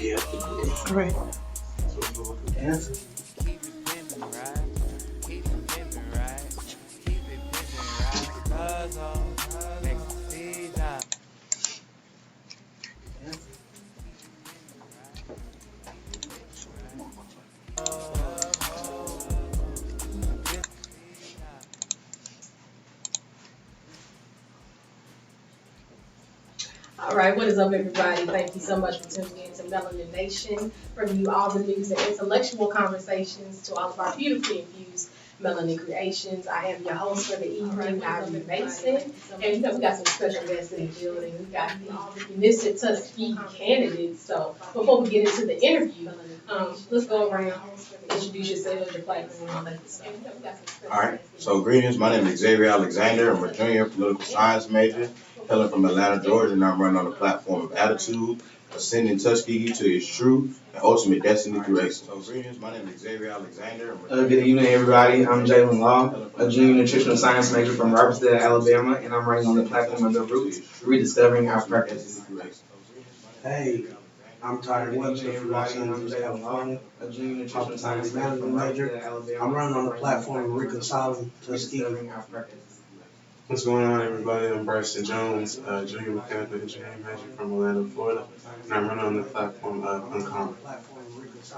Yeah. All right. Answer. All right, what is up, everybody? Thank you so much for tuning in to MelaniNation, bringing you all the news and intellectual conversations to all of our beautifully infused melanin creations. I am your host for the evening, Navi Mason, and we got some special guests in the building. We got the Mr. Tuskegee candidates. So before we get into the interview, let's go around, introduce yourselves, your platform, all that good stuff. All right. So greetings. My name is Xavier Alexander. I'm a junior political science major, hailing from Atlanta, Georgia, and I'm running on the platform of attitude, ascending Tuskegee to its true and ultimate destiny through excellence. So greetings. My name is Xavier Alexander. Good evening, everybody. I'm Jalen Law, a junior nutritional science major from Robertsdale, Alabama, and I'm running on the platform of the Roots, rediscovering our purpose. Hey, I'm Tyler Webster from Los Angeles, California. A junior nutritional Public science major management from major. Robertsdale, Alabama. I'm running on the platform of reconciling Tuskegee. Rediscovering our purpose. What's going on, everybody? I'm Bryson Jones, junior mechanical engineering major from Orlando, Florida, and I'm running on the platform of Uncommon.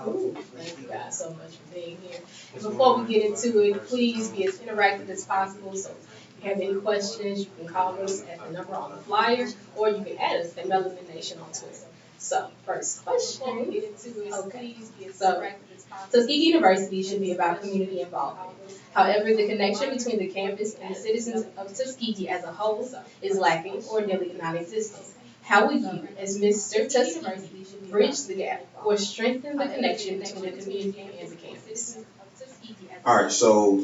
Ooh, thank you guys so much for being here. And before we get into it, please be as interactive as possible. So if you have any questions, you can call us at the number on the flyer, or you can add us at MelaniNation on Twitter. So, first question. Okay. So, Tuskegee University should be about community involvement. However, the connection between the campus and the citizens of Tuskegee as a whole is lacking or nearly non-existent. How will you, as Mr. Tuskegee, bridge the gap or strengthen the connection between the community and the campus? All right. So,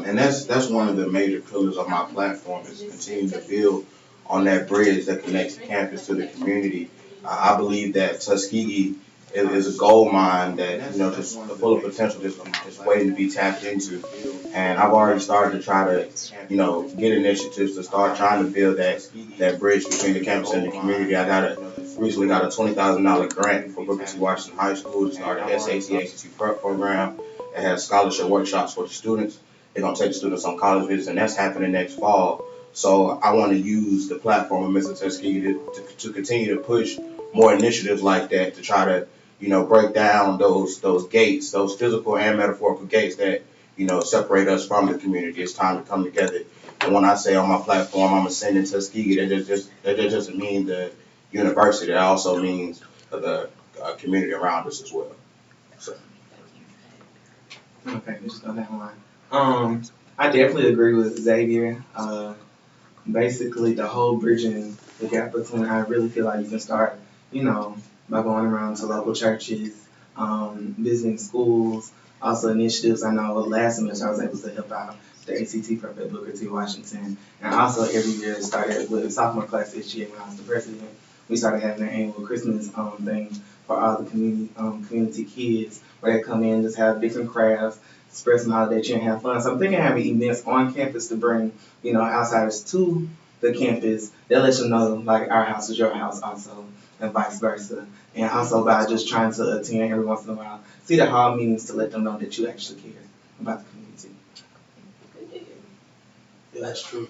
and that's one of the major pillars of my platform is continuing to build on that bridge that connects the campus to the community. I believe that Tuskegee is a gold mine that just full of potential, just waiting to be tapped into. And I've already started to try to get initiatives to start trying to build that bridge between the campus and the community. Recently got a $20,000 grant for Booker T. Washington High School to start an SAT prep program that has scholarship workshops for the students. They're gonna take the students on college visits, and that's happening next fall. So I want to use the platform of Mr. Tuskegee to continue to push more initiatives like that to try to break down those gates, those physical and metaphorical gates that separate us from the community. It's time to come together. And when I say on my platform I'm ascending Tuskegee, that doesn't mean the university. That also means the community around us as well. So. Okay, just go down the line. I definitely agree with Xavier. Basically, the whole bridging the gap between, I really feel like you can start, by going around to local churches, visiting schools, also initiatives. I know last semester I was able to help out the ACT prep at Booker T. Washington, and also every year it started with sophomore class this year when I was the president. We started having an annual Christmas thing for all the community kids where they come in, just have different crafts, spread some holiday cheer and have fun. So I'm thinking of having events on campus to bring, outsiders to the campus. They'll let you know, like, our house is your house also, and vice versa. And also by just trying to attend every once in a while, see the hall meetings to let them know that you actually care about the community. Yeah, that's true.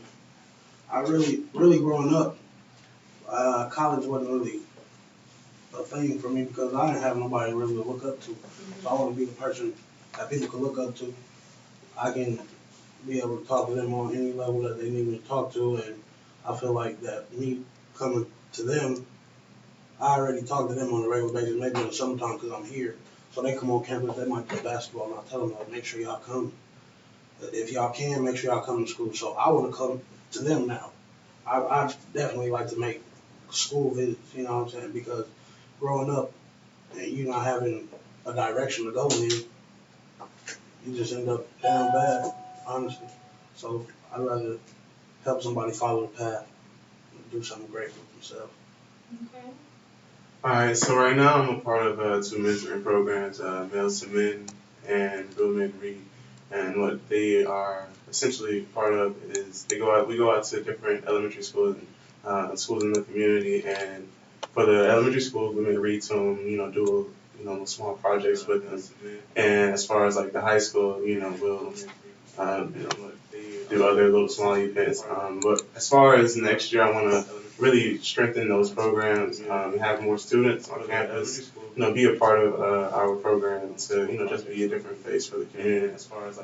I really growing up, college wasn't really a thing for me because I didn't have nobody really to look up to. So I want to be the person that people can look up to. I can be able to talk to them on any level that they need me to talk to, and I feel like that me coming to them, I already talk to them on a regular basis, maybe in the summertime because I'm here. So they come on campus, they might play basketball, and I tell them, like, make sure y'all come. If y'all can, make sure y'all come to school. So I want to come to them now. I definitely like to make school visits, you know what I'm saying? Because growing up and you not having a direction to go in, you just end up down bad, honestly. So I'd rather help somebody follow the path and do something great for themselves. Okay. Alright, so right now I'm a part of two mentoring programs, Male Cement and Bill Reed. And what they are essentially part of is we go out to different elementary schools and schools in the community, and for the elementary schools, we may read to them, do small projects with them. And as far as like the high school, we'll you know, do other little small events. But as far as next year, I want to really strengthen those programs, have more students on campus, be a part of our program to, just be a different face for the community,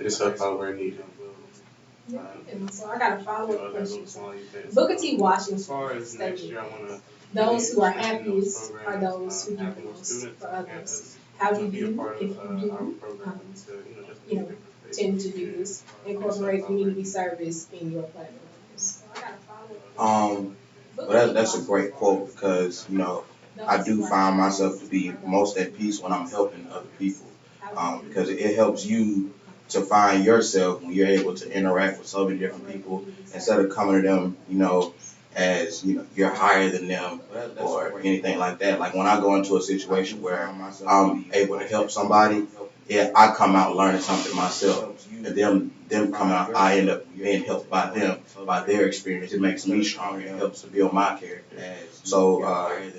just help out where needed. And so I got a follow-up question. Booker T. Washington stated, those who are happiest are those who do the most for others. How do you, if you do, you know, tend to do this, incorporate community service in your platforms? So I got a follow-up. Well, that's a great quote because, I do find myself to be most at peace when I'm helping other people. Because it helps you to find yourself when you're able to interact with so many different people instead of coming to them, as you're higher than them or anything like that. Like when I go into a situation where I'm able to help somebody, yeah, I come out learning something myself, and them come out, I end up being helped by them, by their experience. It makes me stronger. It helps to build my character. So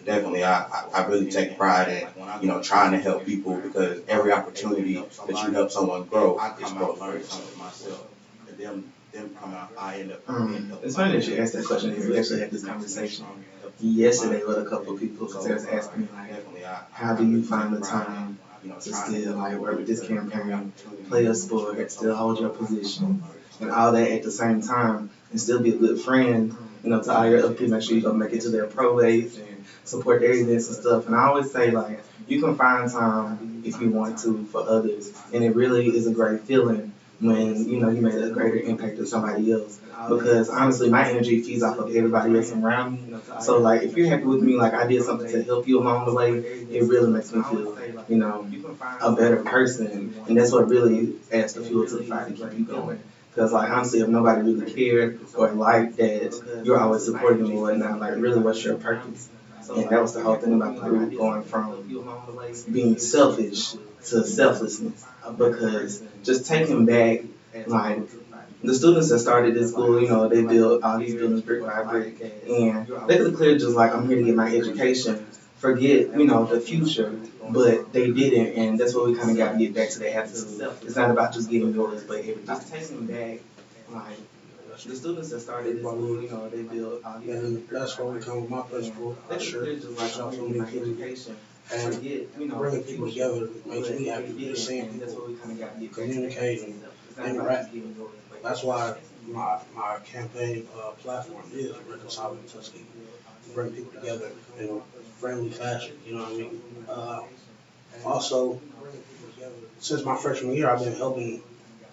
definitely, I really take pride in trying to help people because every opportunity that you help someone grow is growth for yourself. And them come out, I end up being helped. It's funny that you asked that question because we actually had this conversation yesterday with a couple of people because they was asking me like, how do you find the time to still like work with this campaign, play a sport, still hold your position, and all that at the same time, and still be a good friend, to all your other people, make sure you go make it to their probates and support their events and stuff. And I always say like, you can find time if you want to for others, and it really is a great feeling when you made a greater impact on somebody else. Because honestly, my energy feeds off of everybody else around me. So like, if you're happy with me, like I did something to help you along the way, it really makes me feel, a better person. And that's what really adds the fuel to the fire to keep you going. Because like honestly, if nobody really cared or liked that you're always supporting them or whatnot, like really, what's your purpose? And that was the whole thing about the group, going from being selfish to selflessness. Because just taking back, like, the students that started this school, they built all these buildings brick by brick, and they could have clearly just like, I'm here to get my education, forget, the future, but they didn't, and that's what we kind of got to get back to that happiness. It's not about just getting yours, but just taking back, like, the students that started this school, they built all these. And that's where we come with my principle. They Sure. could just like, I'm here to get my education. And forget, bringing people together makes me happy. Just seeing people communicate and interact. That's why my campaign platform is reconciling Tuskegee. Bring people together in a friendly fashion. You know what I mean? Also, since my freshman year, I've been helping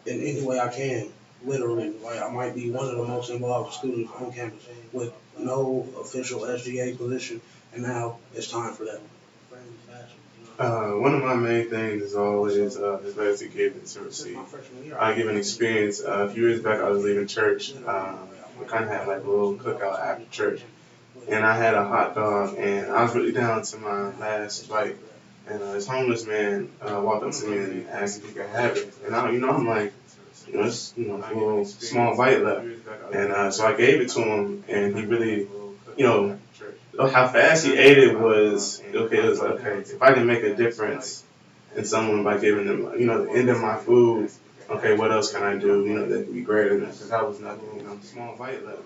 in any way I can. Literally, like I might be one of the most involved students on campus with no official SGA position, and now it's time for that. One of my main things is always better to give than to receive. I give an experience. A few years back, I was leaving church. We kind of had like a little cookout after church, and I had a hot dog, and I was really down to my last bite. And this homeless man walked up to me and asked if he could have it. And I'm like, it's a little small bite left. And so I gave it to him, and he really, how fast he ate it was okay. It was like, okay, if I can make a difference in someone by giving them, the end of my food, okay, what else can I do, that could be greater than that? Because that was nothing, small bite left.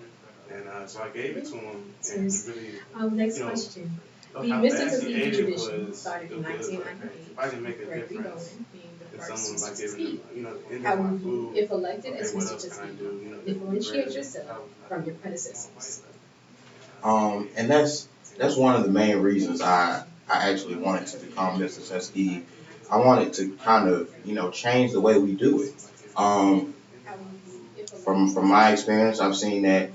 And so I gave it to him, and he really, Next question. The Mr. Tuskegee tradition started in 1998. Gregory Bowen being the first to speak. How will you, if elected as Mr. Tuskegee, differentiate yourself from your predecessors? And that's one of the main reasons I actually wanted to become Mr. Tuskegee. I wanted to kind of, change the way we do it. From my experience, I've seen that,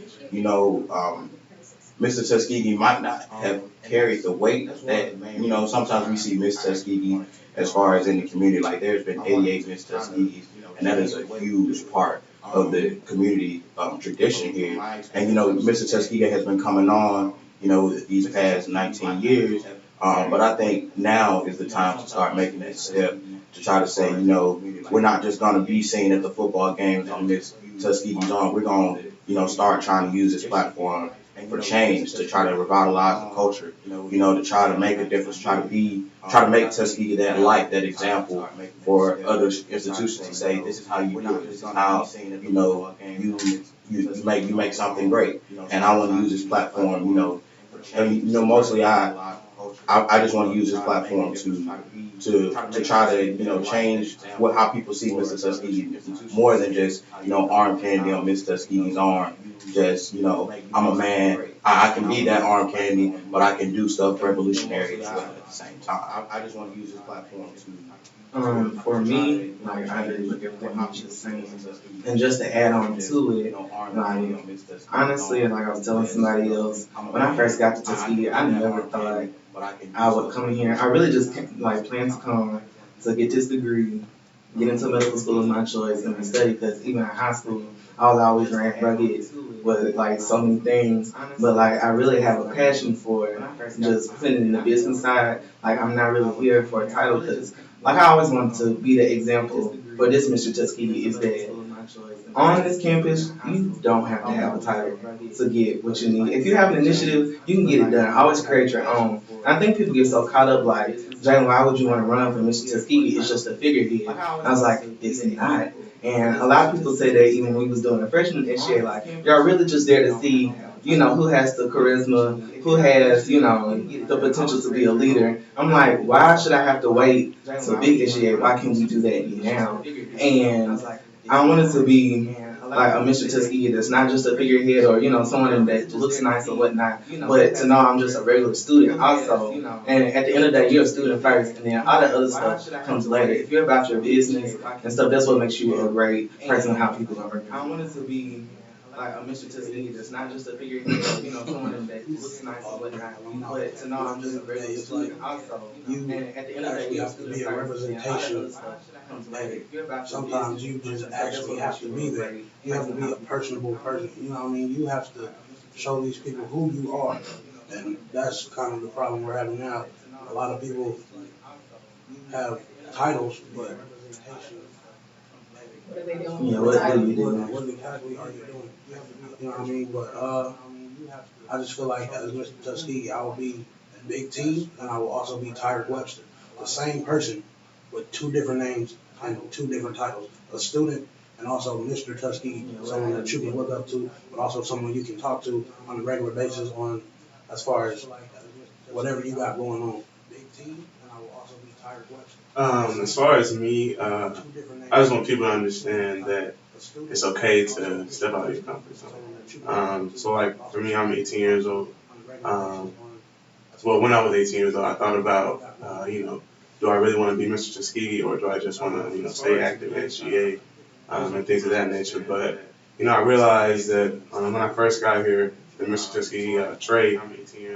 Mr. Tuskegee might not have carried the weight that, sometimes we see Miss Tuskegee as far as in the community. Like there's been 88 Miss Tuskegees, and that is a huge part of the community tradition here. And, Mr. Tuskegee has been coming on, these past 19 years. But I think now is the time to start making that step to try to say, we're not just going to be seen at the football games on Miss Tuskegee's on. We're going to, start trying to use this platform for change, to try to revitalize the culture, to try to make a difference, try to make Tuskegee that light, that example for other institutions to say, this is how you do it, this is how, you make something great. And I want to use this platform, mostly I just want to use this platform to try to change how people see Mr. Tuskegee, more than just arm candy on Mr. Tuskegee's arm. Just I'm a man. I can be that arm candy, but I can do stuff revolutionary as well at the same time. I just want to use this platform to. For me, like I really look at what I'm just saying, and just to add on to it, like honestly, like I was telling somebody else, when I first got to Tuskegee, I never thought I would come here. I really just planned to come to get this degree, get into medical school of my choice, and study. Because even in high school, I was always ranked rugged with so many things. But I really have a passion for just putting it in the business side. I'm not really here for a title, because I always wanted to be the example for this Mr. Tuskegee, is that on this campus, you don't have to have a title to get what you need. If you have an initiative, you can get it done. Always create your own. And I think people get so caught up Jalen, why would you want to run for Mr. Tuskegee? It's just a figurehead. And I was like, it's not. And a lot of people say that even when we was doing a freshman SGA, y'all really just there to see, who has the charisma, who has, the potential to be a leader. I'm like, why should I have to wait to big SGA? Why can't we do that now? And I wanted to be a Mr. Tuskegee that's not just a figurehead or, someone that looks nice or whatnot, but to know I'm just a regular student also. And at the end of the day, you're a student first, and then all the other stuff comes later. If you're about your business and stuff, that's what makes you a great person and how people are working. I wanted to be a Mr. Tuskegee that's not just a figurehead, someone that looks nice or whatnot, but to know I'm just a regular student also. And at the end of the day, you have to be a representation. Sometimes you just actually have to be there. You have to be a personable person. You have to show these people who you are. And that's kind of the problem we're having now. A lot of people have titles, but representation. What are they doing? Yeah, what do you do? What exactly are you doing? You know what I mean? But I just feel like as Mr. Tuskegee, I will be a big team, and I will also be Tyrek Webster, the same person with two different names and two different titles, a student and also Mr. Tuskegee, someone that you can look up to, but also someone you can talk to on a regular basis on as far as whatever you got going on. Big team, and I will also be Tyrek Webster. As far as me, I just want people to understand that it's okay to step out of your comfort zone. So for me, I'm 18 years old. Well, when I was 18 years old, I thought about, do I really want to be Mr. Tuskegee, or do I just want to, stay active in SGA and things of that nature? But, I realized that when I first got here, the Mr. Tuskegee trade,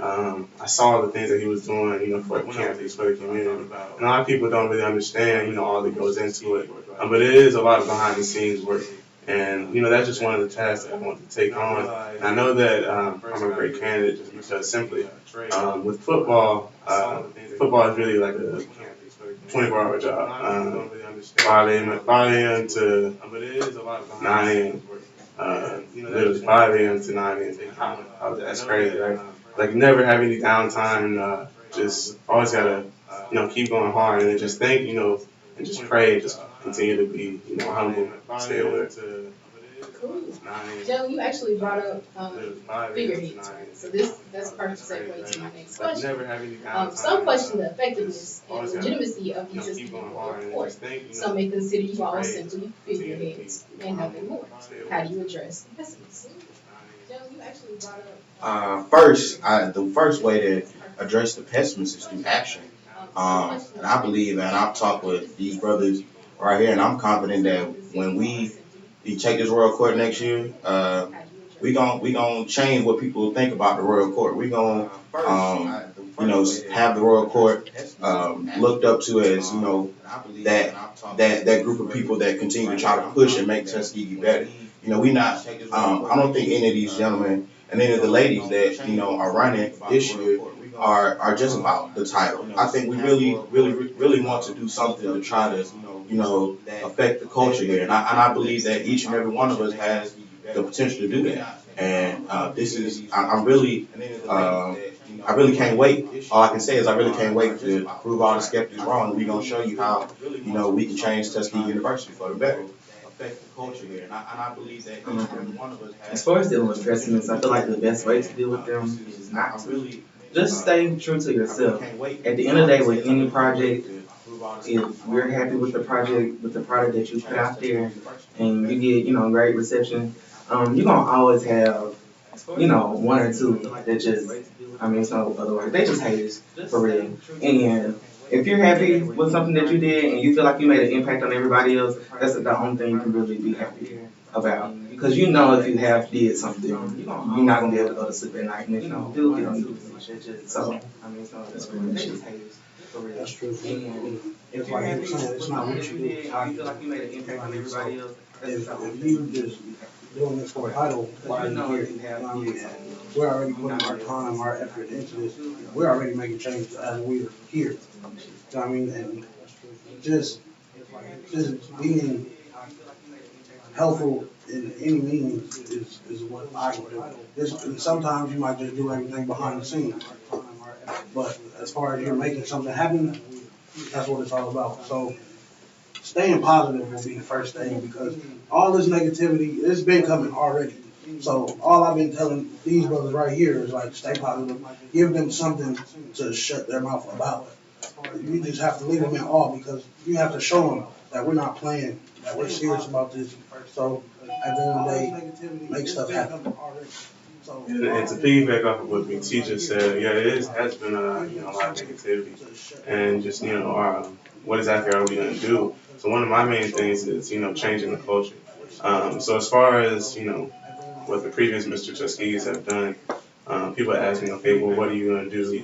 I saw the things that he was doing, for the campus, for the community. And a lot of people don't really understand, all that goes into it. But it is a lot of behind the scenes work. And, that's just one of the tasks that I want to take on. And I know that I'm a great candidate just because simply with football, football is really like a 24-hour job. 5 a.m. to 9 a.m. Literally 5 a.m. to 9 a.m. That's crazy, right? Never have any downtime, and just always gotta, keep going hard, and just think, and just pray, just continue to be, humble, stay alert. Cool. Joe, you actually brought up figureheads, right? So that's perfect segue to my next question. Some question the effectiveness and legitimacy of these institutional reports. Some may consider you all simply figureheads and nothing more. How do you address the pessimists? Joe, you actually brought up The first way to address the pessimists is through action. And I believe, and I've talked with these brothers right here, and I'm confident that when we take this Royal Court next year, we gonna change what people think about the Royal Court. We gonna have the Royal Court looked up to as that group of people that continue to try to push and make Tuskegee better. We not. I don't think any of these gentlemen and any of the ladies that are running this year are just about the title. I think we really want to do something to try to affect the culture here, and I believe that each and every one of us has the potential to do that. And this is, I'm really, I really can't wait. All I can say is I really can't wait to prove all the skeptics wrong. We're going to show you how, we can change Tuskegee University for the better. Affect the culture here. And I believe that each and every one of us has. As far as dealing with pessimists, I feel like the best way to deal with them is not to. Just stay true to yourself. At the end of the day, with any project, if we're happy with the project, with the product that you put out there, and you get, great reception, you're gonna always have, one or two that just, it's no other word, they just haters, for real. And if you're happy with something that you did and you feel like you made an impact on everybody else, that's the only thing you can really be happy about. Because if you have did something, you're not gonna be able to go to sleep at night. And if you do, you don't do it. So, that's pretty much it. That's true. If It's like you were saying, it's not what you do, it's how you you feel like you made an impact on everybody else, if you just doing this for a title, why are you here? You know what I mean? We're already putting our time, our effort into this. We're already making changes as we're here. You know what I mean? And just being helpful in any means is what I can do. And sometimes you might just do everything behind the scenes. But as far as you're making something happen, that's what it's all about. So staying positive will be the first thing, because all this negativity, it's been coming already. So all I've been telling these brothers right here is like, stay positive, give them something to shut their mouth about. You just have to leave them in awe, because you have to show them that we're not playing, that we're serious about this. So at the end of the day, make stuff happen. And to piggyback off of what Big T just said, yeah, has been a lot of negativity, and just what exactly are we gonna do? So one of my main things is changing the culture. So as far as what the previous Mr. Tuskegees have done, people ask me, okay, well, what are you gonna do?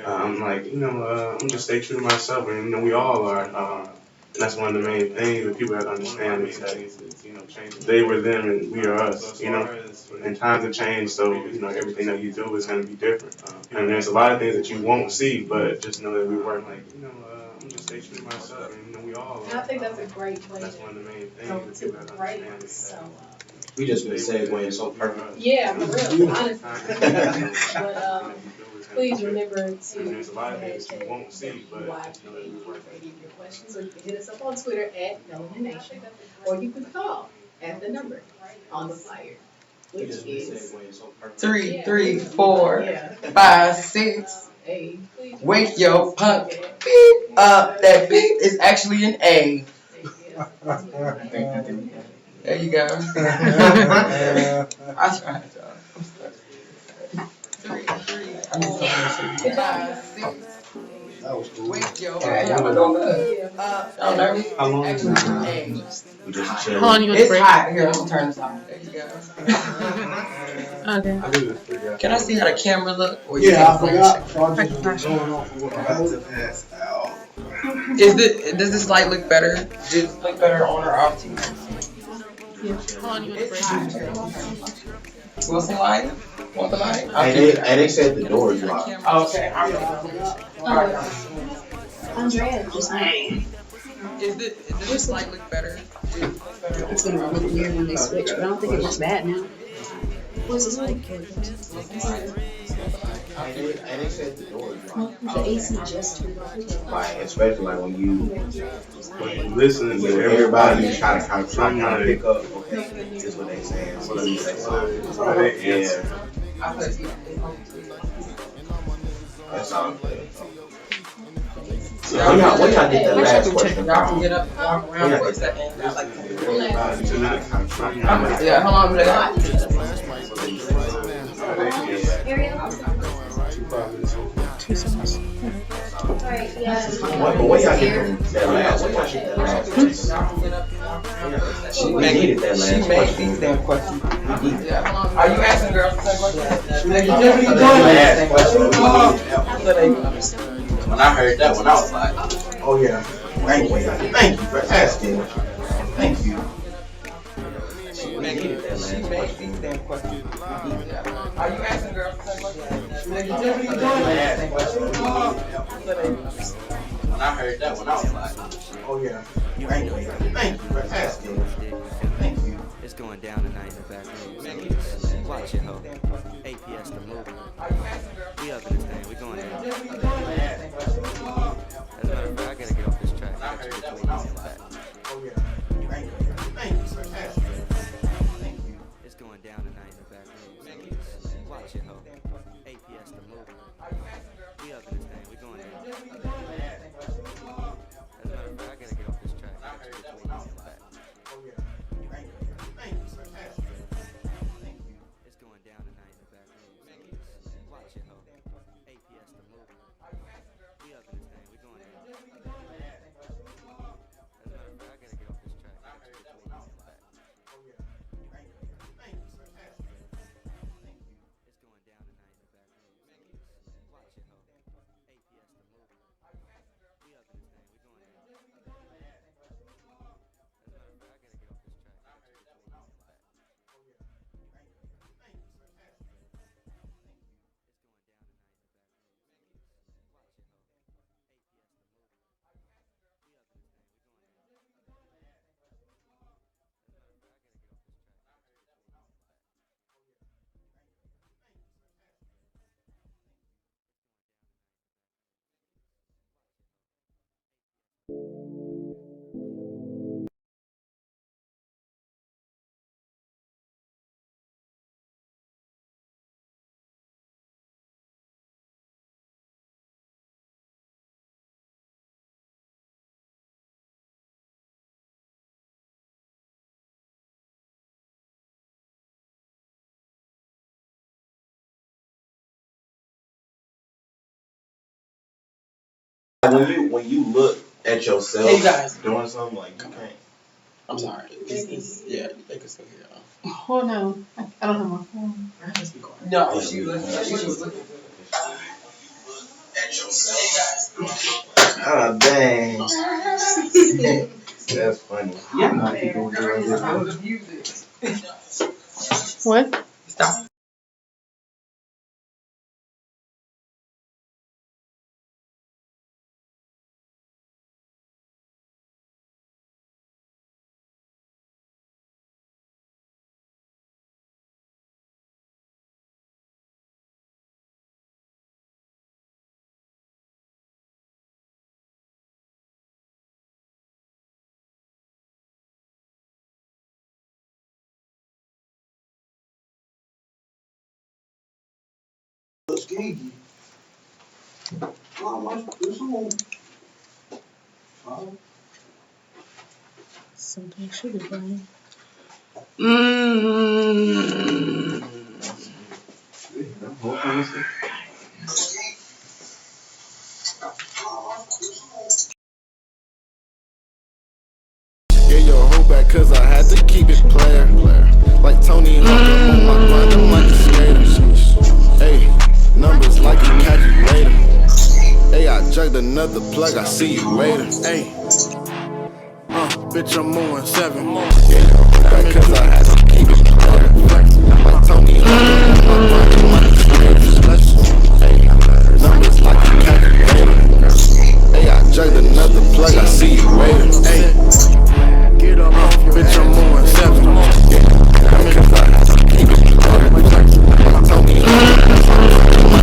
I'm like, I'm just stay true to myself, and we all are. And that's one of the main things that people have to understand is that they were them and we are us, And times have changed, so, everything that you do is going to be different. And there's a lot of things that you won't see, but just know that we work I'm just stay true to myself, and we all are. And I think that's a great way That's one of the main go things that to people have to great. understand. So, We just been segueing so perfect. yeah, for real, honestly. But please remember to There's a lot of things you won't see, but just know that we work. for any of your questions, or you can hit us up on Twitter at MelaniNation, or you can call at the number on the flyer, which is 3, 3, 4, yeah. 5, 6. Hey, please. Wake your punk beep up. That beep is actually an A. There you go. I tried, y'all. 3, 3, 4, 5, 6. That was cool. Wake your punk up. Y'all nervous? How long Actually an A. We just chill. It's hot. Here, I'm turn this off. There you go. Okay. I do this for you. Can I see how the camera look? Or Yeah, I forgot. So I just was going off of what I heard. Does this light look better? Does it look better on or off TV? It's hot. Want some light? Want the light? And they said the door is locked. Okay. Andrea just saying. Does this light look better? It's gonna look weird when they switch, but I don't think it looks bad now. What's this like? And they said the door is locked. The AC just turned on. Especially like when you Listening to everybody everybody. try to pick up. Okay, this is what they saying. What they saying. Yeah, that's all I'm playing. So when y'all get the last question Y'all can from? get up and walk around for a second. Everybody, Yeah, hold on a Alright, yeah. What y'all get from that last? What y'all get that last question? We needed that last She made question. these damn questions. Yeah. Are you asking girls the same question? Last question. When I heard that one, I was like, oh yeah, thank you for asking. Thank you. She made these damn questions. Are you asking girls the same question? Last question. When I heard that one, I was like, oh yeah, thank you for asking. Thank you. It's going down tonight in the back room. Watch it, ho. APS the movie. We up in this thing. We going down. As a matter of fact, I gotta get off this track. I got to get the way back. It's going down tonight in the back room. Watch it, ho. APS the movie. We up in this thing. We going down. As a matter of fact, I gotta get off this track. I got to get the way back. It's going down tonight in the back room. Watch it, ho. APS the movie. We up in this thing. We going down. As a matter of fact, I gotta get off this track. I got to get the way back. It's going down tonight in the back room. Watch it, ho. APS the movie. We up in this thing. We going down. As a matter of fact, I gotta get off this track. I got to get the way back. When you look at yourself Hey, guys. doing something like you can't. I'm sorry. Yeah, they can still hear. Oh no, I don't have my phone. Just be quiet. No, she was looking. Oh dang. That's funny. Yeah, no, people do it. What? Stop. Tuskegee. Oh, this one. Something should be playing. Gave your whole back cause I had to keep it player. Like Tony and on my grind, I'm like a skater. Hey, numbers like a calculator. Hey, I jugged another plug, I see you later. Hey, bitch, I'm moving 7. Back cause I had to keep it player. Like Tony and on my grind, I'm like a skater. Hey, numbers like a calculator. Hey, I jugged another plug, I see you later. Hey, get up, bitch, I'm moving 7. Cause I had to keep it player. Like Tony and on my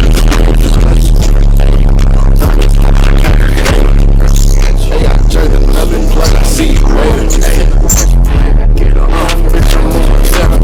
hey, I jugged another plug, I see you later. Hey, get up, bitch, I'm moving 7.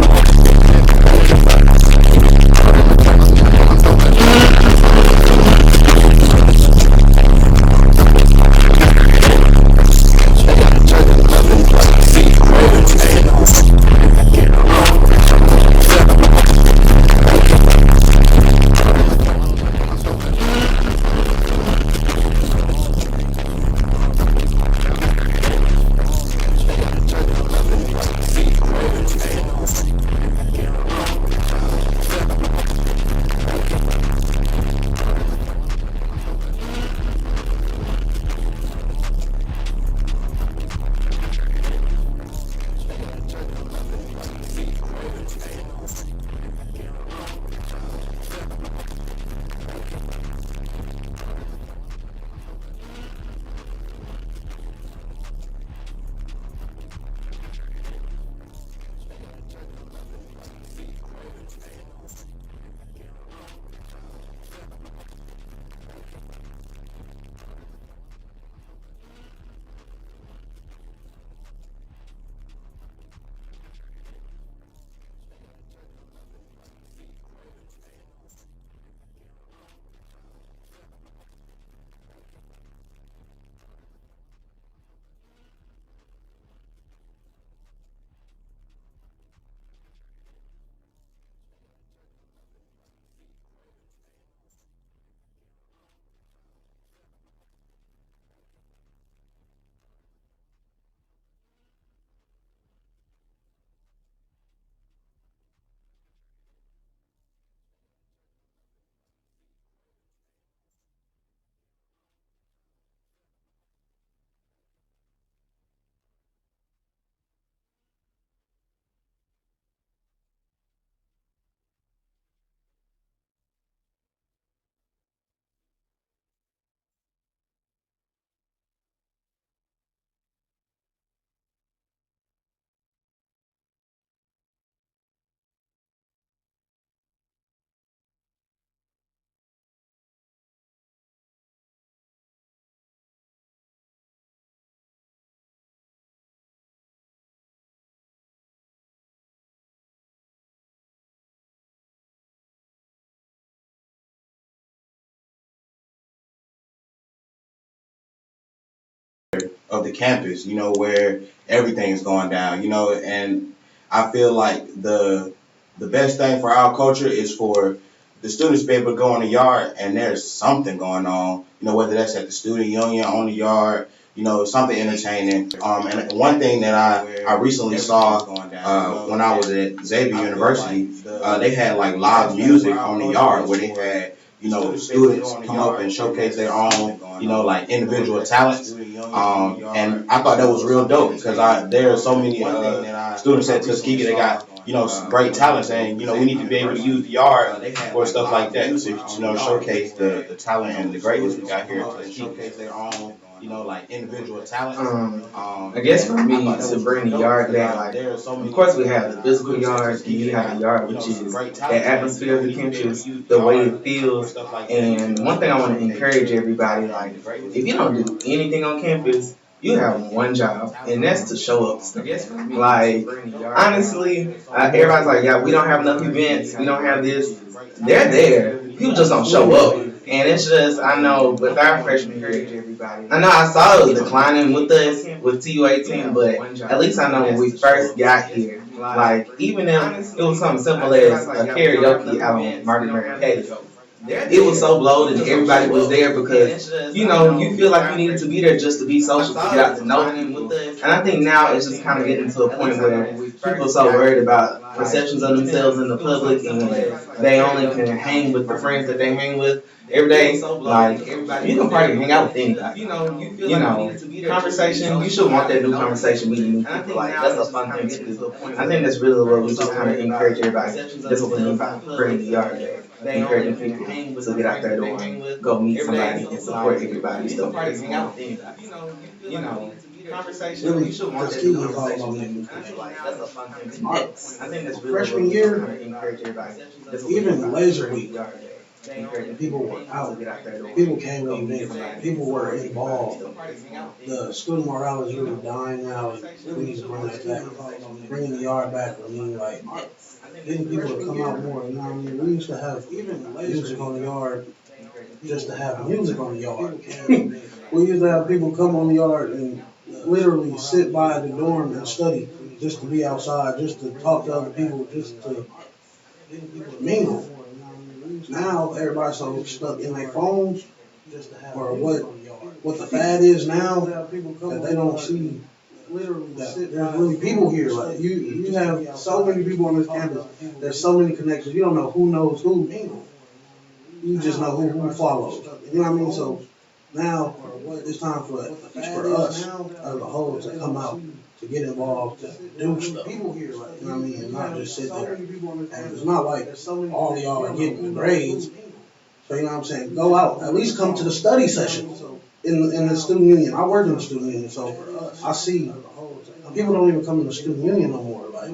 of the campus, you know, where everything's going down, you know, and I feel like the best thing for our culture is for the students to be able to go in the yard and there's something going on, you know, whether that's at the student union, on the yard, you know, something entertaining. And one thing that I recently saw when I was at Xavier University, they had like live music on the yard where they had, you know, students come up and showcase their own, you know, like individual talents. And I thought that was real dope because there are so many students at Tuskegee that got, you know, some great talents, and you know we need to be able to use the yard for stuff like that to, you know, showcase the talent and the greatness we got here at Tuskegee. Showcase their own, you know, like individual talents. I guess for me to bring the yard back, like of course we have the physical yard, and you have the yard, which is the atmosphere of the campus, the way it feels. And one thing I want to encourage everybody, like if you don't do anything on campus, you have one job, and that's to show up. Like, honestly, everybody's like, yeah, we don't have enough events, we don't have this. They're there. People just don't show up. And it's just, I know, with our freshman year, I know I saw it declining with us, with TU18, but at least I know when we first got here, like, even if it was something simple as a karaoke out on Margaret Mary Petty, it was so bloated and everybody was there because, you know, you feel like you needed to be there just to be social, to get out to know people. And I think now it's just kind of getting to a point where people are so worried about perceptions of themselves in the public and they only can hang with the friends that they hang with every day. Like, you can party and hang out with anybody. You know, conversation, you should want that new conversation, meeting new people. Like, that's a fun thing to do. I think that's really what we just kind of encourage everybody. That's what we mean by bringing the yard back. Encouraging people to get out their door and go meet somebody and support everybody. Still hang out with anybody. You know, conversation. Really, You should want that Tuskegee new is all conversation. about making friends. That's a fun thing to do. I think that's really Freshman what we year, kind of encourage everybody. That's what even we mean by Laser bringing Week, the yard back. Encouraging people were to out. get out their door. People came to events. People were involved. The student morale is really dying now, and we need to bring that back. Bringing the yard back, I mean, like, getting people to come out more. You know what I mean? We used to have even music on the yard just to have music on the yard. We used to have people come on the yard and literally sit by the dorm and study, just to be outside, just to talk to other people, just to mingle. Now everybody's so stuck in their phones, or what the fad is now, that they don't see that there's really people here. Like you have so many people on this campus. There's so many connections. You don't know who knows who. You just know who follows. You know what I mean? So now it's time for us as a whole to come out, to get involved, to do stuff. You know what I mean? And not just sit there. And it's not like all of y'all are getting the grades. So you know what I'm saying? Go out. At least come to the study session in the student union. I work in the student union, so I see people don't even come to the student union no more. Like,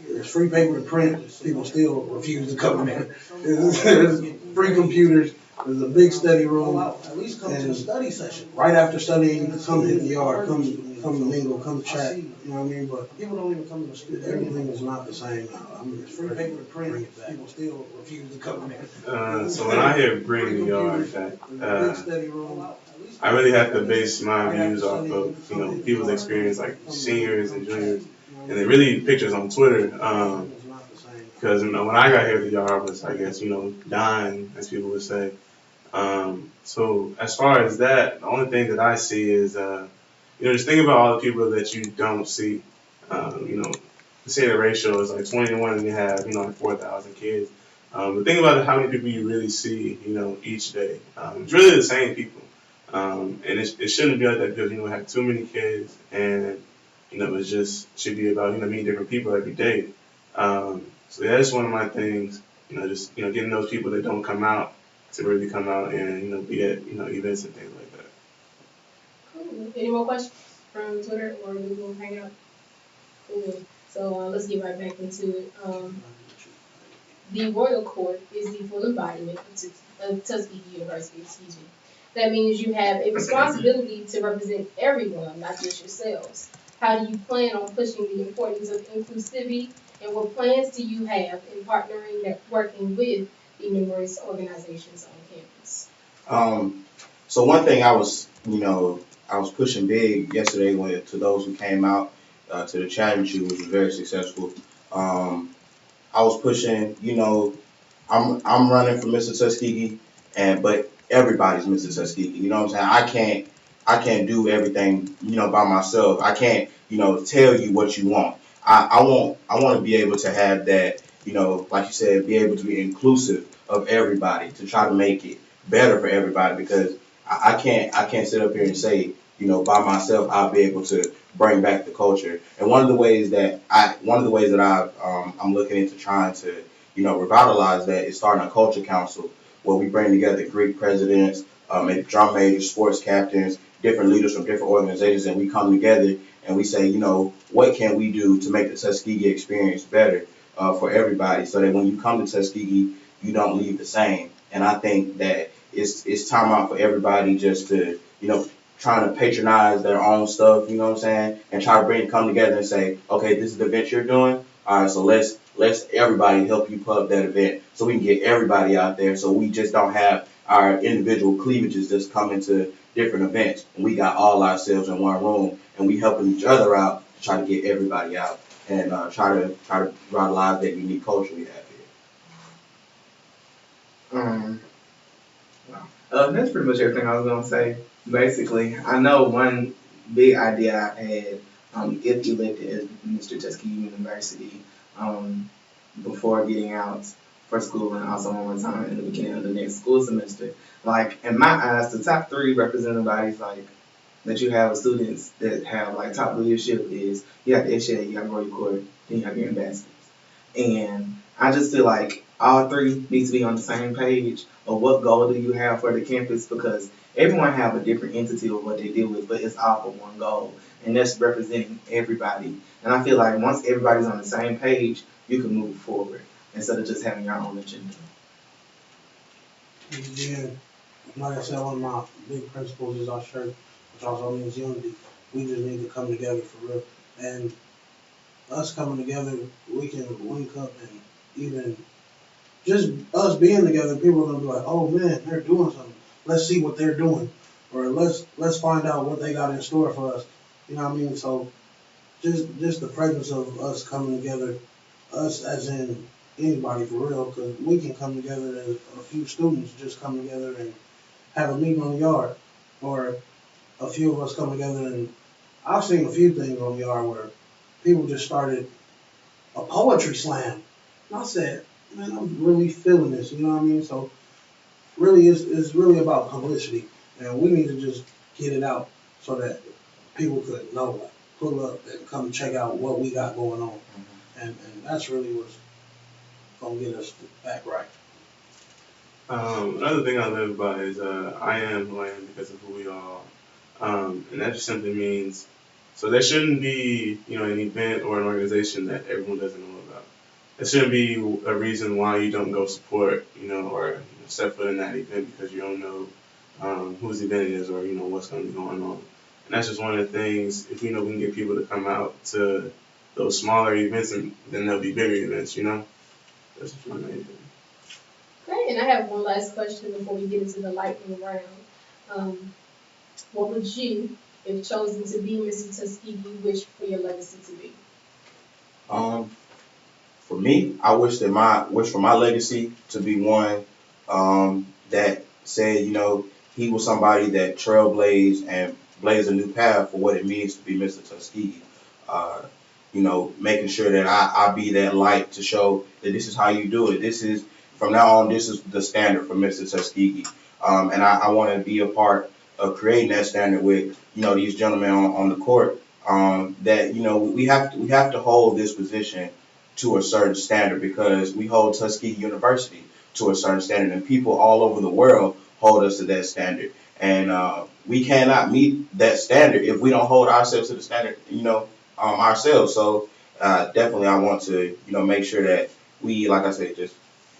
there's free paper and print. People still refuse to come in. There's free computers. There's a big study room. At least come to the study session. Right after studying, come hit the yard, come to mingle, come chat. You know what I mean? But people don't even come to the studio. Everything is not the same now. I mean, it's free paper and print. People still refuse to come in. So when I hear bring the yard back, I really have to base my views off of, you know, people's experience, like seniors and juniors, and then really pictures on Twitter. Because you know, when I got here, the yard was, I guess, you know, dying, as people would say. So as far as that, the only thing that I see is, you know, just think about all the people that you don't see. You know, say the ratio is like 20 to 1 and you have, you know, like 4,000 kids. But think about how many people you really see, you know, each day. It's really the same people. And it shouldn't be like that because, you know, we have too many kids and, you know, it just should be about, you know, meeting different people every day. So yeah, that's one of my things, you know, just, you know, getting those people that don't come out to really come out and, you know, be at, you know, events and things like that. Cool. Any more questions from Twitter or Google Hangout? Cool. So let's get right back into it. The Royal Court is the full embodiment of Tuskegee University, excuse me. That means you have a responsibility to represent everyone, not just yourselves. How do you plan on pushing the importance of inclusivity, and what plans do you have in partnering and working with the numerous organizations on campus? So one thing I was, you know, I was pushing big yesterday to those who came out to the championship, which was very successful. I was pushing, I'm running for Mr. Tuskegee, but everybody's Mr. Tuskegee. You know what I'm saying? I can't do everything, by myself. I can't, tell you what you want. I want to be able to have that, like you said, be able to be inclusive of everybody to try to make it better for everybody because I can't sit up here and say, by myself I'll be able to bring back the culture. And I'm looking into trying to revitalize that is starting a culture council where we bring together Greek presidents, drum majors, sports captains, different leaders from different organizations, and we come together and we say, what can we do to make the Tuskegee experience better for everybody, so that when you come to Tuskegee, you don't leave the same. And I think that it's time out for everybody just to, trying to patronize their own stuff, you know what I'm saying, and try to come together and say, okay, this is the event you're doing. All right, so let's everybody help you put up that event so we can get everybody out there so we just don't have our individual cleavages just coming to different events. And we got all ourselves in one room and we helping each other out to try to get everybody out and try to revitalize that unique culture we have here. That's pretty much everything I was gonna say. Basically, I know one big idea I had, if elected as Mr. Tuskegee University, before getting out for school and also one more time in the beginning of the next school semester. Like in my eyes, the top three representative bodies like that you have students that have like top leadership is you have the SHA, you have Roy Court, then you have your ambassadors. And I just feel like all three need to be on the same page of what goal do you have for the campus, because everyone have a different entity of what they deal with, but it's all for one goal, and that's representing everybody. And I feel like once everybody's on the same page, you can move forward instead of just having your own agenda. Yeah, like I said, one of my big principles is our church, which also means unity. We just need to come together for real. And us coming together, we can link up and even just us being together, people are gonna be like, oh man, they're doing something. Let's see what they're doing. Or let's find out what they got in store for us. You know what I mean? So just the presence of us coming together, us as in anybody for real, because we can come together as a few students just come together and have a meeting on the yard, or a few of us come together and I've seen a few things on the yard where people just started a poetry slam. And I said, man, I'm really feeling this, you know what I mean? So really it's really about publicity, and we need to just get it out so that people could know, like, pull up and come check out what we got going on. And that's really what's gonna get us back right. Another thing I live by is I am who I am because of who we are. And that just simply means, so there shouldn't be, an event or an organization that everyone doesn't know about. There shouldn't be a reason why you don't go support, or step foot in that event because you don't know whose event it is or, what's going to be going on. And that's just one of the things, if we can get people to come out to those smaller events, and then there'll be bigger events, That's just my main thing. Great, and I have one last question before we get into the lightning round. What would you, if chosen to be Mr. Tuskegee, wish for your legacy to be? For me, I wish for my legacy to be one that said, he was somebody that trailblazed and blazed a new path for what it means to be Mr. Tuskegee. Making sure that I be that light to show that this is how you do it. From now on, this is the standard for Mr. Tuskegee. And I want to be a part of creating that standard with, these gentlemen on the court, that, we have to hold this position to a certain standard because we hold Tuskegee University to a certain standard, and people all over the world hold us to that standard. And we cannot meet that standard if we don't hold ourselves to the standard, ourselves. So definitely I want to, make sure that we, like I said, just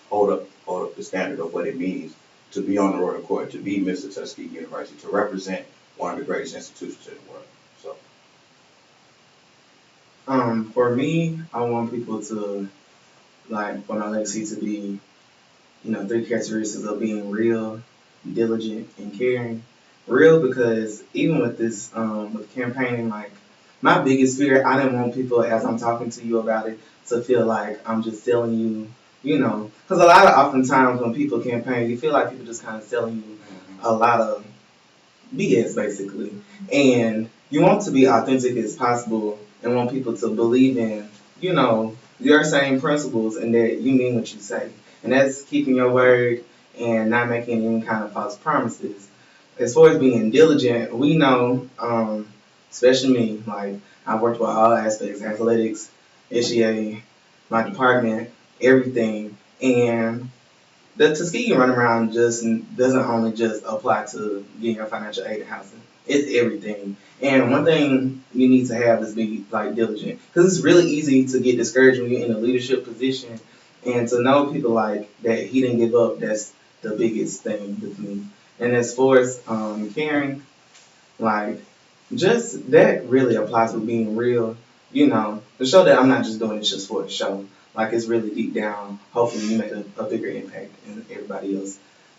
hold up the standard of what it means to be on the royal court, to be Mr. Tuskegee University, to represent one of the greatest institutions in the world. So. For me, I want people to, for my legacy to be, three characteristics of being real, diligent, and caring. real, because even with this, with campaigning, like, my biggest fear, I didn't want people, as I'm talking to you about it, to feel like I'm just selling you, you know, because a lot of oftentimes when people campaign, you feel like people just kind of selling you a lot of BS basically. And you want to be authentic as possible and want people to believe in, you know, your same principles and that you mean what you say. And that's keeping your word and not making any kind of false promises. As far as being diligent, we know, especially me, like I worked with all aspects, athletics, SGA, my department, everything. And the Tuskegee runaround just doesn't only just apply to getting your financial aid and housing. It's everything. And one thing you need to have is be like diligent, because it's really easy to get discouraged when you're in a leadership position, and to know people like that he didn't give up. That's the biggest thing with me. And as far as caring, like, just that really applies with being real, you know, to show that I'm not just doing this just for a show. Like, it's really deep down. Hopefully, you make a bigger impact in everybody else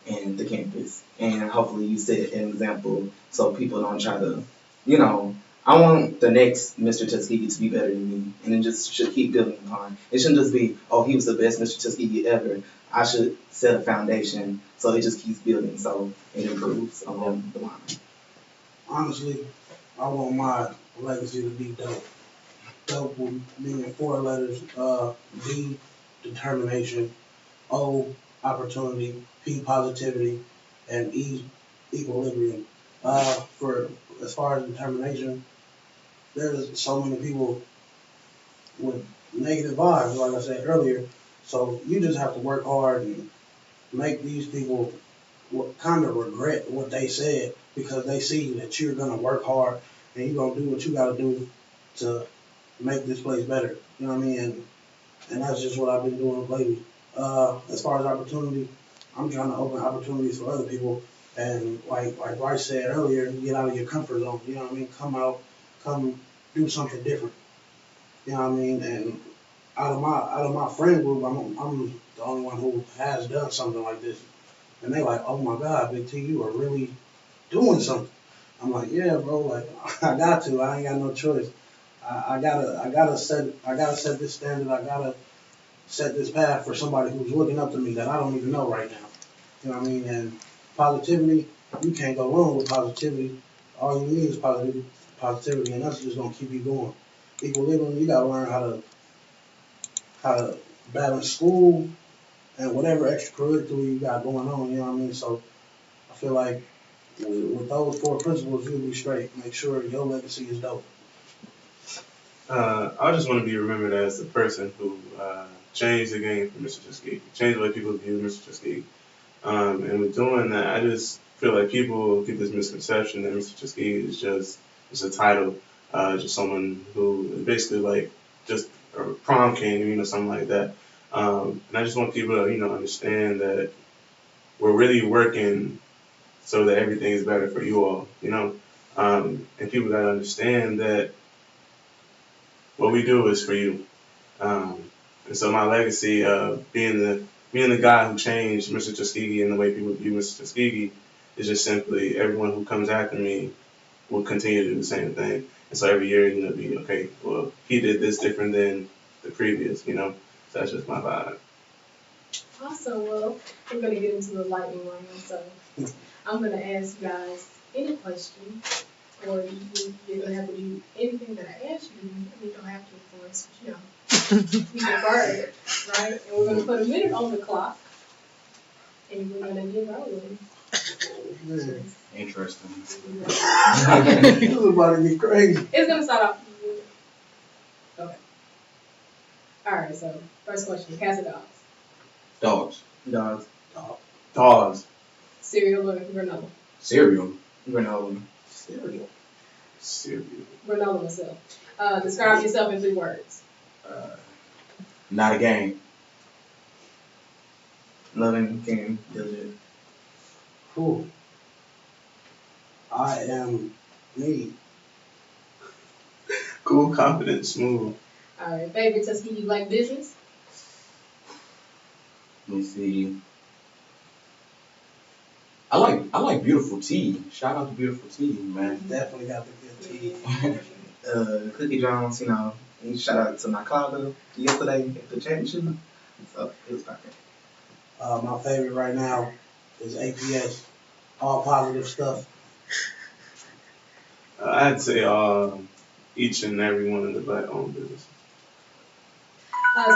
and the campus. And hopefully, you set an example so people don't try to, you know, I want the next Mr. Tuskegee to be better than me. And it just should keep building upon. It shouldn't just be, oh, he was the best Mr. Tuskegee ever. I should set a foundation so it just keeps building so it improves along the line. Honestly, I want my legacy to be dope. Dope will mean 4 letters. D, determination. O, opportunity. P, positivity. And E, equilibrium. For as far as determination, there's so many people with negative vibes, like I said earlier. So you just have to work hard and make these people kind of regret what they said, because they see that you're gonna work hard and you're gonna do what you gotta do to make this place better. You know what I mean? And that's just what I've been doing lately. As far as opportunity, I'm trying to open opportunities for other people. And like Bryce said earlier, get out of your comfort zone. You know what I mean? Come do something different. You know what I mean? And out of my friend group, I'm the only one who has done something like this. And they like, oh my God, Big T, you are really doing something. I'm like, yeah, bro, like I got to. I ain't got no choice. I gotta set this standard. I gotta set this path for somebody who's looking up to me that I don't even know right now. You know what I mean? And positivity, you can't go wrong with positivity. All you need is positivity, and that's just gonna keep you going. Equilibrium, you gotta learn how to balance school and whatever extracurricular you got going on. You know what I mean? So I feel like with those 4 principles, you'll be straight. Make sure your legacy is dope. I just want to be remembered as the person who changed the game for Mr. Tuskegee, changed the way people view Mr. Tuskegee. And with doing that, I just feel like people get this misconception that Mr. Tuskegee is just a title, just someone who is basically like just a prom king, something like that. And I just want people to, understand that we're really working so that everything is better for you all, and people got to understand that what we do is for you. And so my legacy of being the guy who changed Mr. Tuskegee and the way people view Mr. Tuskegee is just simply everyone who comes after me will continue to do the same thing. And so every year, be okay, well, he did this different than the previous, So that's just my vibe. Awesome. Well, we're going to get into the lightning round. So I'm going to ask you guys any questions, or you're going to have to do anything that I ask you to do. You don't have to, of course, but we prefer it, right? And we're going to put a minute on the clock, and we're going to get rolling. Interesting. This is about to be crazy. It's going to start off. Okay. All right, so first question, cats or dogs? Dogs. Dogs. Dogs. Cereal or granola? Cereal. Granola. Cereal. Granola myself. Describe yourself in 3 words. Not a game. Loving, caring, diligent. Cool. I am me. Cool, confident, smooth. All right, favorite Tuskegee Black business? Let me see. I like Beautiful Tea. Shout out to Beautiful Tea, man. Definitely got the good tea. Cookie Jones, you know, and shout out to my club yesterday at the championship. So it was perfect. My favorite right now is APS. All positive stuff. I'd say each and every one of the black-owned businesses.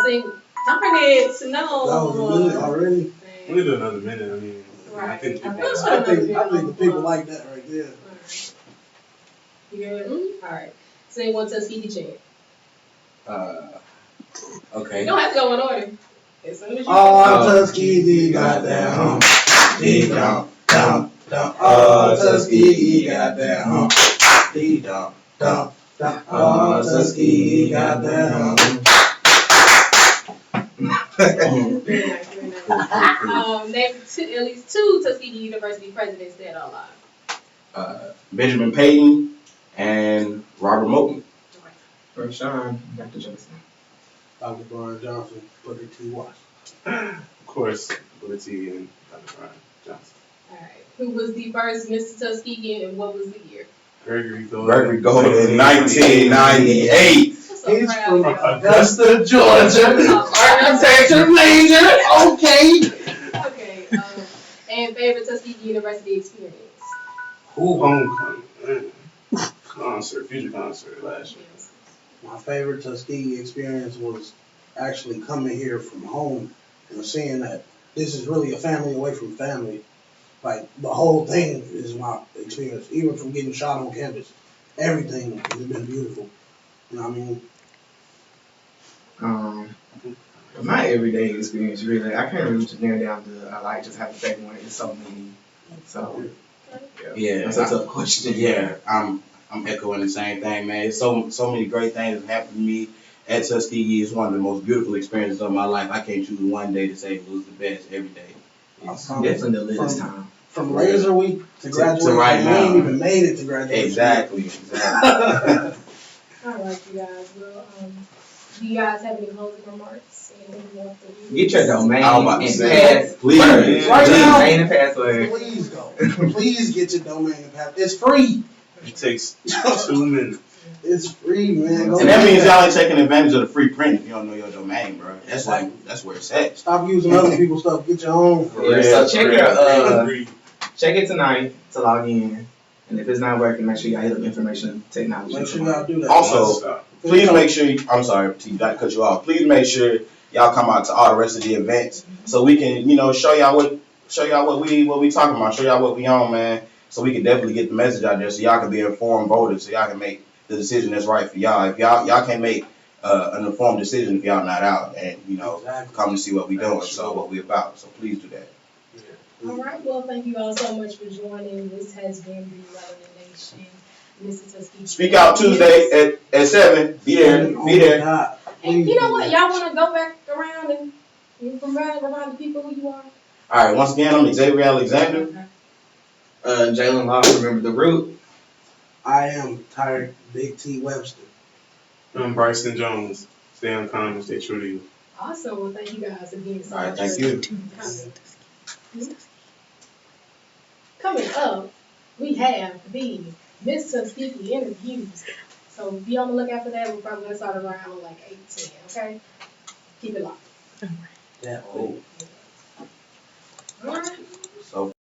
See, darn it, That no. was a minute already. We can do another minute. I mean, I Right. think Okay. people. I think the people like that right there. You good? Alright. Say one Tuskegee chant. Okay. You don't have to go in order. As soon as you Oh, Tuskegee got that hump. Dee dum dum dum. Oh, Tuskegee got that hump. Dee dum dum dum. Oh, Tuskegee got that hump. Very nice, very nice. Name at least two Tuskegee University presidents that are alive. Benjamin Payton and Robert Moulton. For Sean, Dr. Johnson. Dr. Brian Johnson, Booker T. Washington. Of course, Booker T and Dr. Brian Johnson. Alright. Who was the first Mr. Tuskegee and what was the year? Gregory Gold. Gregory Gold in 1998. I'm so He's proud from of y'all. Augusta, Georgia. Architecture major. Okay. Okay. And favorite Tuskegee University experience? Homecoming. Future concert last year. My favorite Tuskegee experience was actually coming here from home and seeing that this is really a family away from family. Like, the whole thing is my experience, even from getting shot on campus. Everything has been beautiful. You know what I mean? My everyday experience, really, I can't really just narrow down to, I like just have to pick one. It's so many. So, Yeah, that's a tough question. Yeah, I'm echoing the same thing, man. It's so many great things that happened to me at Tuskegee. It's one of the most beautiful experiences of my life. I can't choose one day to say it was the best every day. It's Definitely the latest time. From Razor Week to graduation, right I now. ain't even made it to graduation. Exactly. Alright, you guys. Well, do you guys have any closing remarks? Anything you want to do? Get your domain I was about to and say, pass. please, Right now. Domain and password. Please go. Please get your domain and pass. It's free. It takes 2 minutes. It's free, man. Go And that do means y'all ain't taking advantage of the free print if you don't know your domain, bro. That's where it's at. Stop using other people's stuff. Get your own. Yeah, so check your Agree. check it tonight to log in. And if it's not working, make sure y'all hit up information technology. Make sure y'all do that. Also, please make sure, I'm sorry to cut you off. Please make sure y'all come out to all the rest of the events so we can, show y'all what we talking about, show y'all what we on, man. So we can definitely get the message out there so y'all can be informed voters, so y'all can make the decision that's right for y'all. If y'all can't make an informed decision if y'all not out and come to see what we doing, so what we about. So please do that. Alright, well, thank you all so much for joining. This has been the MelaniNation. Mr. Tuskegee. Speak out Tuesday at 7. Be there. Be there. And you know what? Y'all want to go back around and remind the people who you are? All right. Once again, I'm Xavier Alexander. Jalen Law, remember the root. I am Tired Big T Webster. I'm Bryson Jones. Stay uncommon, stay true to you. Awesome. Well, thank you guys again so All right. much. Thank you. Coming up, we have the Miss Tuskegee interviews. So be on the lookout for that. We're probably going to start around like 8:10, okay? Keep it locked. Yeah. All right. So.